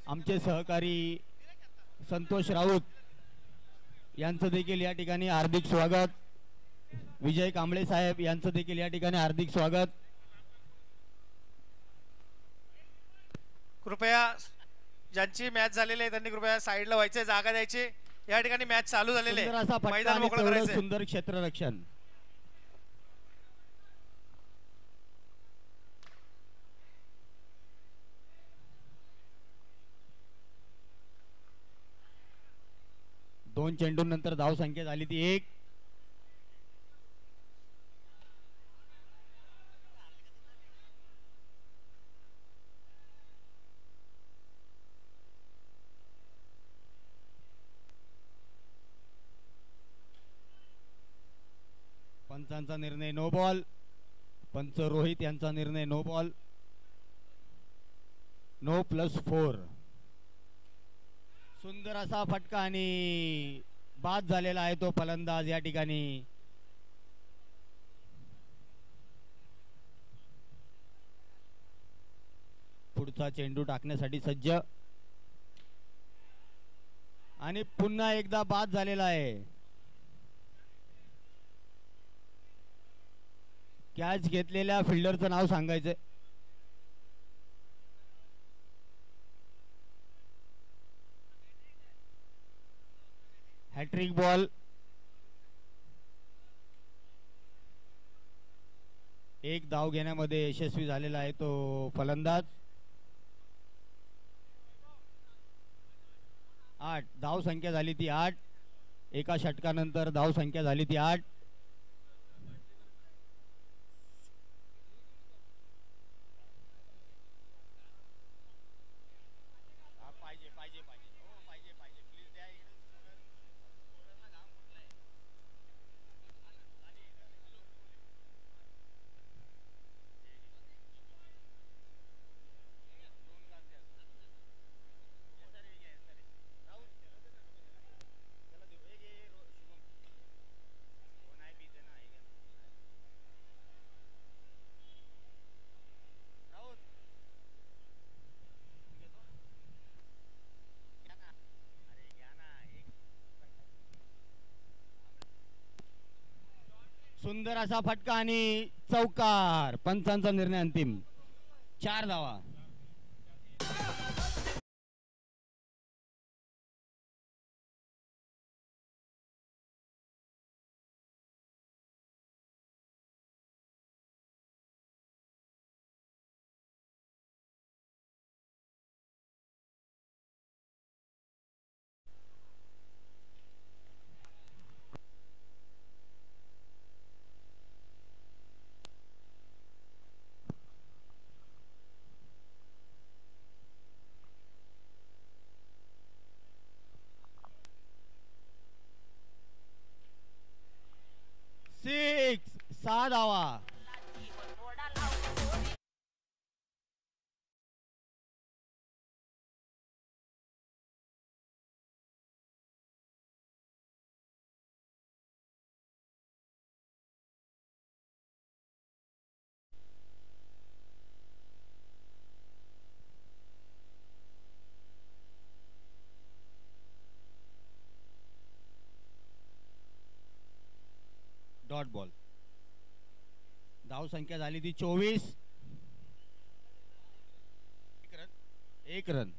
आमचे सहकारी संतोष राऊत यांचं देखील या ठिकाणी हार्दिक स्वागत. विजय कांबळे साहेब यांचं देखील या ठिकाणी हार्दिक स्वागत. कृपया ज्यांची मॅच झालेली आहे त्यांनी कृपया साईडला व्हायचे, जागा द्यायची. या ठिकाणी मॅच चालू झालेली आहे, मैदान मोकळं करायचं. सुंदर क्षेत्ररक्षण. दोन चेंडूंनंतर धाव संख्या झाली ती 1. पंचांचा निर्णय नो बॉल. पंच रोहित यांचा निर्णय नो बॉल. नो +4. सुंदर असा फटका आणि बाद झालेला आहे तो फलंदाज या ठिकाणी. पुढचा चेंडू टाकण्यासाठी सज्ज आणि पुन्हा एकदा बाद झालेला आहे. कॅच घेतलेल्या फिल्डरचं नाव सांगायचं. Hat trick ball. एक धाव घेण्यामध्ये यशस्वी झालेला आहे तो फलंदाज. 8 धाव संख्या झाली ती 8. एका षटकानंतर धाव संख्या झाली ती 8. सुंदर असा फटका आणि चौकार. पंचांचा निर्णय अंतिम. 4 धावा. सिक्स. 6 धावा. Dot ball. धाव संख्या झाली ती 24. 1 रन.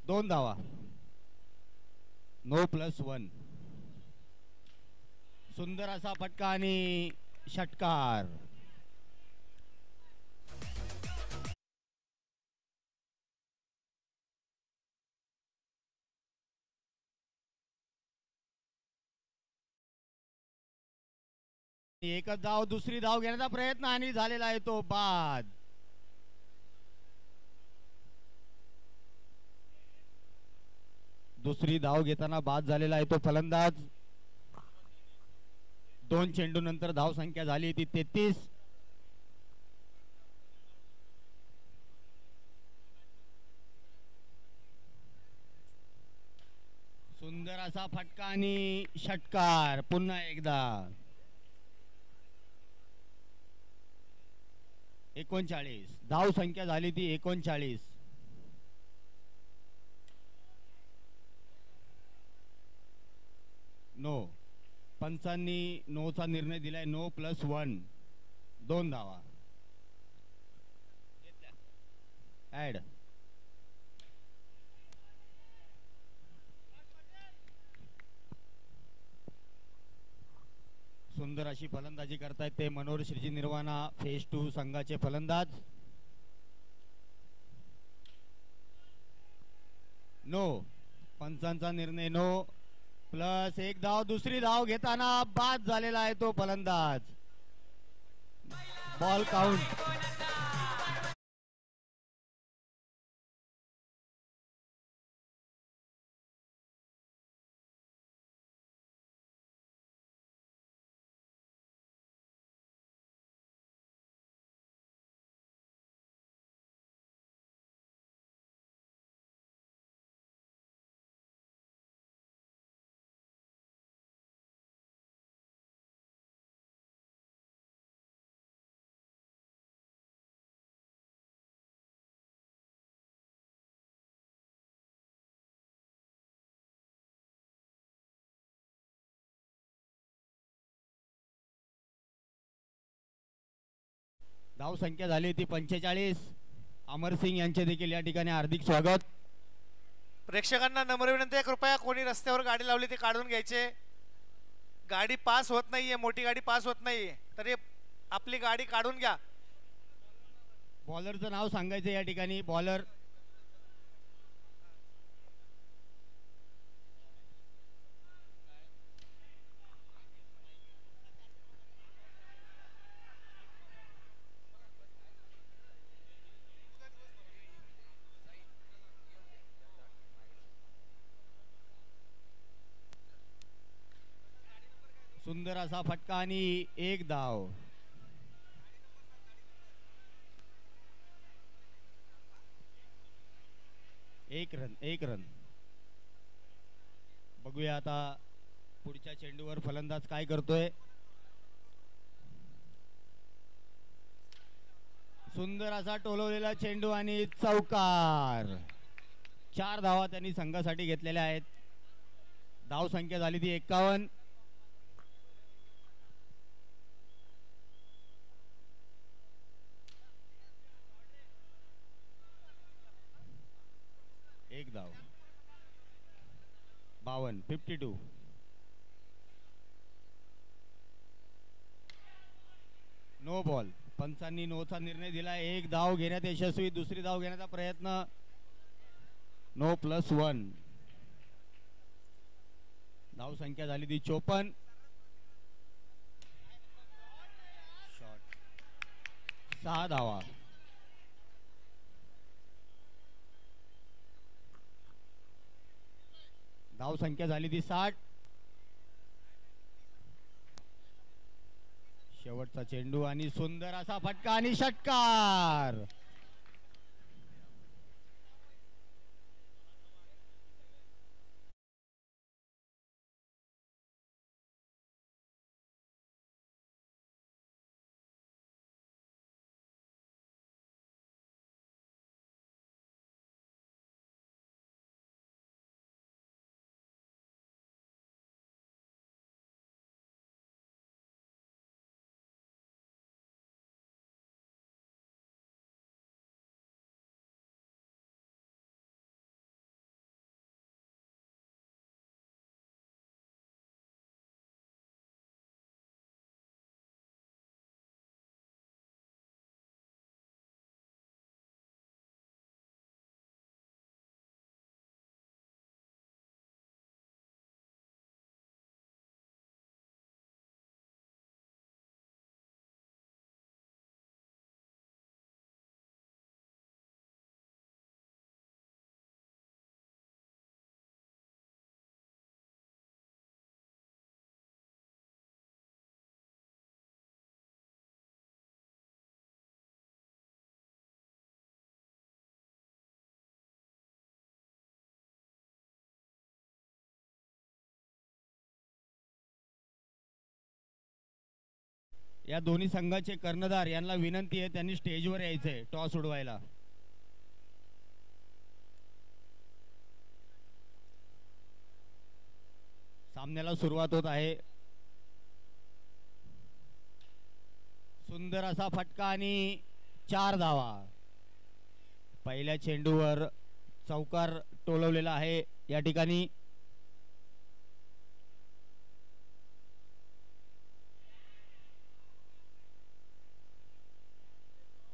दोन धावा. नो +1. सुंदर असा फटका आणि षटकार. एकच धाव. दुसरी धाव घेण्याचा प्रयत्न आणि झालेला आहे तो बाद. दुसरी धाव घेताना बाद झालेला आहे तो फलंदाज. 2 चेंडू नंतर धाव संख्या झाली ती 33. असा फटका आणि षटकार पुन्हा एकदा. 39 धाव संख्या झाली ती 39. नो, पंचांनी नोचा निर्णय दिलाय. नो +1 2 धावा. ऍड. सुंदर अशी फलंदाजी करतायत ते मनोहर श्रीजी निर्वाणा, फेज 2 संघाचे फलंदाज. नो, पंचांचा निर्णय नो. +1 धाव. दुसरी धाव घेताना बाद झालेला आहे तो फलंदाज. Ball count. धाव संख्या झाली होती 45. अमरसिंग यांचे देखील या ठिकाणी हार्दिक स्वागत. प्रेक्षकांना नम्र विनंती आहे, कृपया कोणी रस्त्यावर गाडी लावली ते काढून घ्यायचे. गाडी पास होत नाहीये, मोठी गाडी पास होत नाहीये, तरी आपली गाडी काढून घ्या. बॉलरचं नाव सांगायचं या ठिकाणी. बॉलर सुंदर असा फटका आणि 1 धाव. एक रन. बघूया आता पुढच्या चेंडूवर फलंदाज काय करतोय. सुंदर असा टोलवलेला चेंडू आणि चौकार. 4 धावा त्यांनी संघासाठी घेतलेल्या आहेत. धाव संख्या झाली ती 51. एक धाव. 52 52. No ball. पंचांनी नोचा निर्णय दिला. 1 धाव घेण्यात यशस्वी. दुसरी धाव घेण्याचा प्रयत्न. नो +1. धाव संख्या झाली ती 54. शॉट. 6 धावा. धाव संख्या झाली ती 60. शेवटचा चेंडू आणि सुंदर असा फटका आणि षटकार. या दोन्ही संघाचे कर्णधार यांना विनंती आहे त्यांनी स्टेजवर यायचंय टॉस उडवायला. सामन्याला सुरुवात होत आहे. सुंदर असा फटका आणि 4 धावा. पहिल्या चेंडूवर चौकार टोलवलेला आहे या ठिकाणी.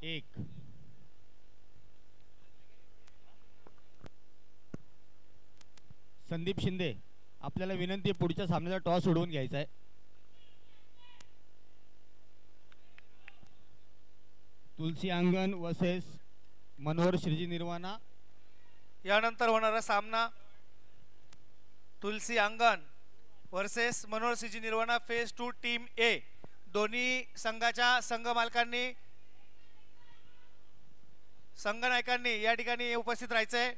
एक संदीप शिंदे आपल्याला विनंती आहे पुढच्या सामन्याचा टॉस उडवून घ्यायचा आहे. तुलसी अंगण वर्सेस मनोहर श्रीजी निर्वाणा. यानंतर होणारा सामना तुलसी अंगण वर्सेस मनोहर श्रीजी निर्वाणा फेज 2 टीम ए. दोन्ही संघाच्या संघ मालकांनी संघ नायकांनी या ठिकाणी उपस्थित राहायचंय.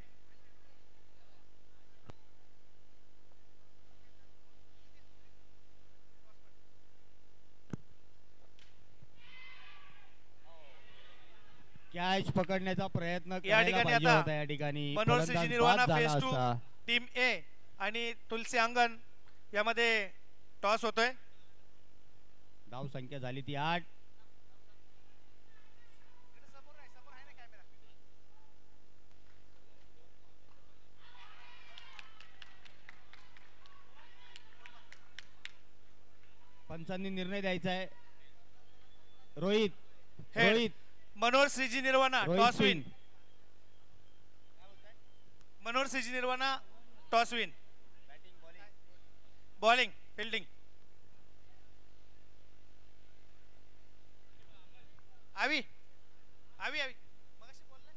कॅच पकडण्याचा प्रयत्न या करायला ठिकाणी पाहिजे आता होता. या ठिकाणी मनोहर श्रीजी फलंदाज निर्वाणा बाद फेज झाला 2 असता. टीम ए आणि तुलसी अंगण यामध्ये टॉस होतोय. धाव संख्या झाली ती 8. पंचांनी निर्णय द्यायचा आहे. Rohit head. Rohit Manohar Shriji Nirvana Rohit toss win. सिंग. Manohar Shriji Nirvana toss win. Bowling fielding. आवी आवी आवी मगाशी बोललाय.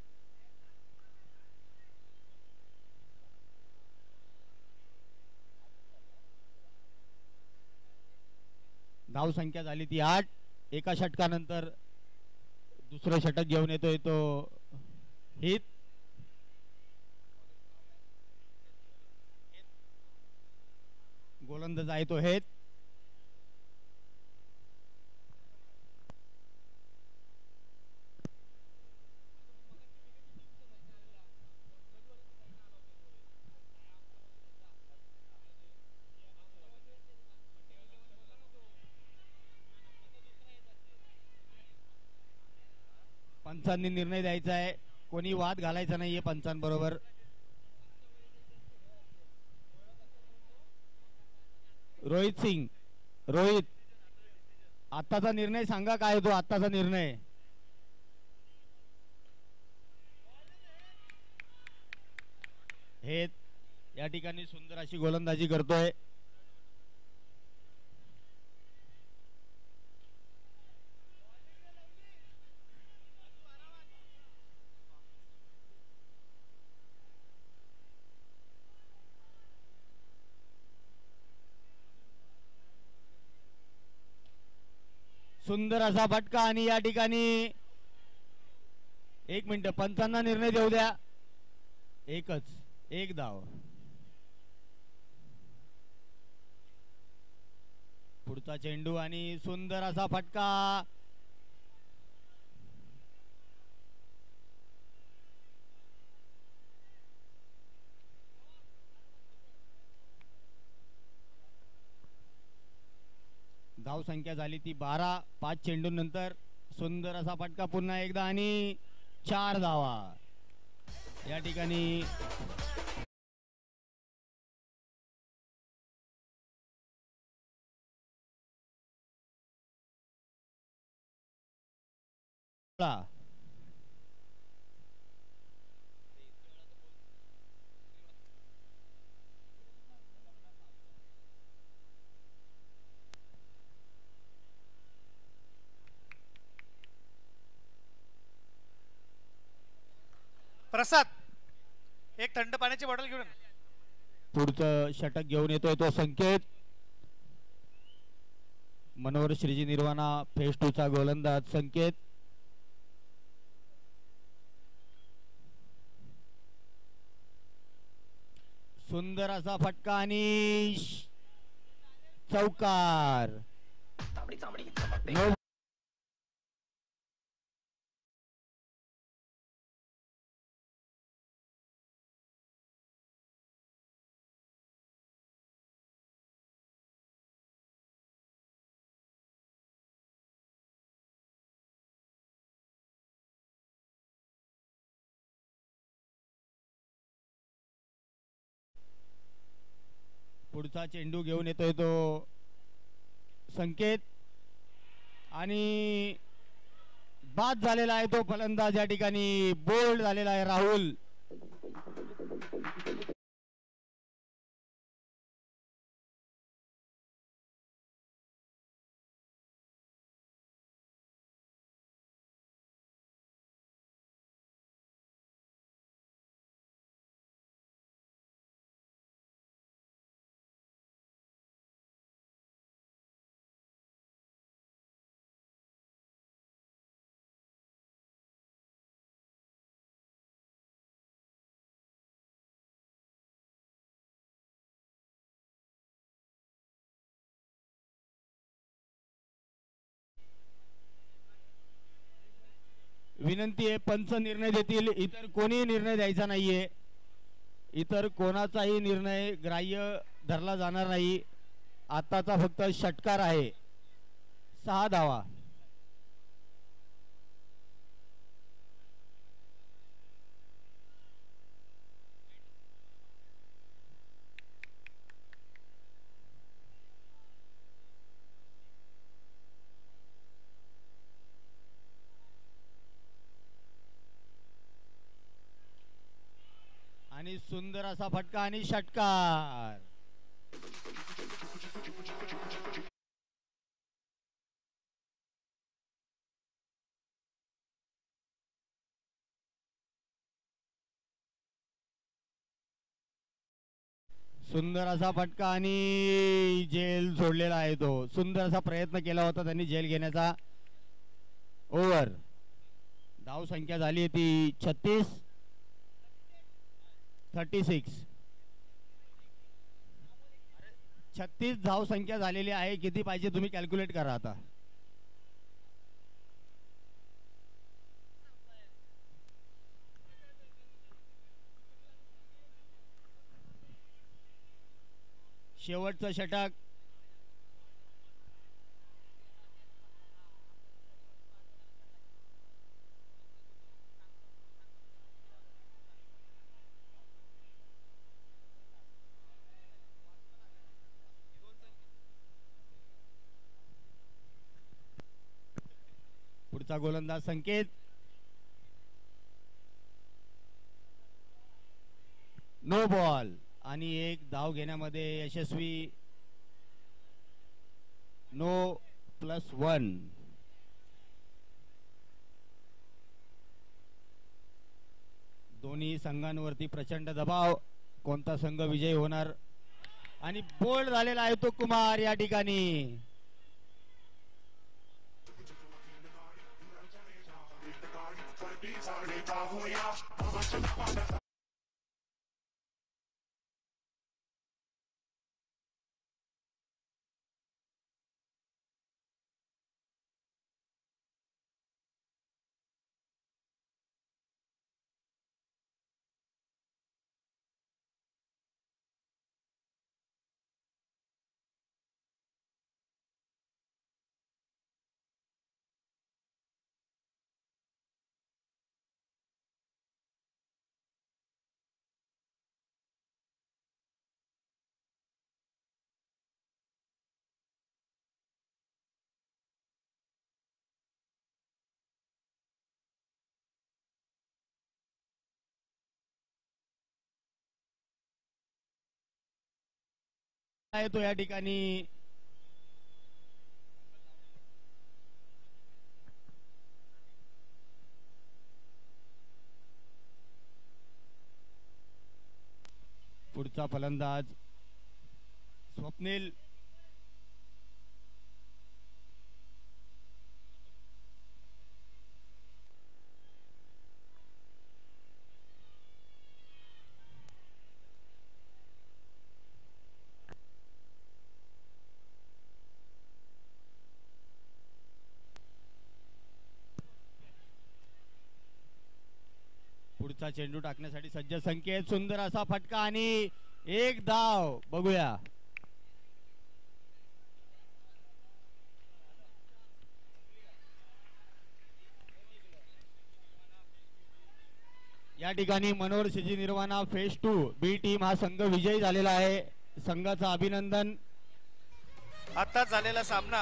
धाव संख्या झाली ती 8. एका षटकानंतर दुसरं षटक घेऊन येतोय तो हित. गोलंदाज आहे तो हेत. पंचांनी निर्णय द्यायचा आहे. कोणी वाद घालायचा नाहीये पंचांबरोबर. रोहित सिंग रोहित आत्ताचा निर्णय सांगा काय तो आत्ताचा निर्णय. हे या ठिकाणी सुंदर अशी गोलंदाजी करतोय. सुंदर असा फटका आणि या ठिकाणी 1 मिनिट पंचांना निर्णय देऊ द्या. एक धाव. पुढचा चेंडू आणि सुंदर असा फटका. धाव संख्या झाली ती 12. 5 चेंडूंनंतर सुंदर असा फटका पुन्हा एकदा आणि 4 धावा. या ठिकाणी प्रसाद एक थंड पाण्याची बॉटल घेऊन. पुढचं षटक घेऊन येतोय तो संकेत. मनोहर श्रीजी निर्वाणा फेज 2 चा गोलंदाज संकेत. सुंदर असा फटका आणि चौकार. पुढचा चेंडू घेऊन येतोय तो संकेत आणि बाद झालेला आहे तो फलंदाज या ठिकाणी बोल्ड झालेला आहे राहुल. विनंती आहे पंच निर्णय देतील, इतर कोणी निर्णय द्यायचा नाहीये. इतर कोणाचाही निर्णय ग्राह्य धरला जाणार नाही. आताचा फक्त षटकार आहे. 6 धावा. आणि सुंदर असा फटका आणि षटकार. सुंदर असा फटका आणि झेल सोडलेला आहे तो. सुंदर असा प्रयत्न केला होता त्यांनी झेल घेण्याचा. ओव्हर. धाव संख्या झाली आहे ती 36. 36 धाव संख्या झालेली आहे. किती पाहिजे तुम्ही कॅल्क्युलेट करा आता. शेवटचं षटक. पुढचा गोलंदाज संकेत. नो बॉल आणि एक धाव घेण्यामध्ये यशस्वी. नो +1. दोन्ही संघांवरती प्रचंड दबाव. कोणता संघ विजयी होणार. आणि बोल्ड झालेला आहे तो कुमार या ठिकाणी. आहे तो या ठिकाणी. पुढचा फलंदाज स्वप्नील. पुढचा चेंडू टाकण्यासाठी सज्ज संकेत. सुंदर असा फटका आणि एक धाव. बघूया या ठिकाणी मनोहर सिजी निर्वाणा फेज 2 बी टीम हा संघ विजयी झालेला आहे. संघाचं अभिनंदन. आताच झालेला सामना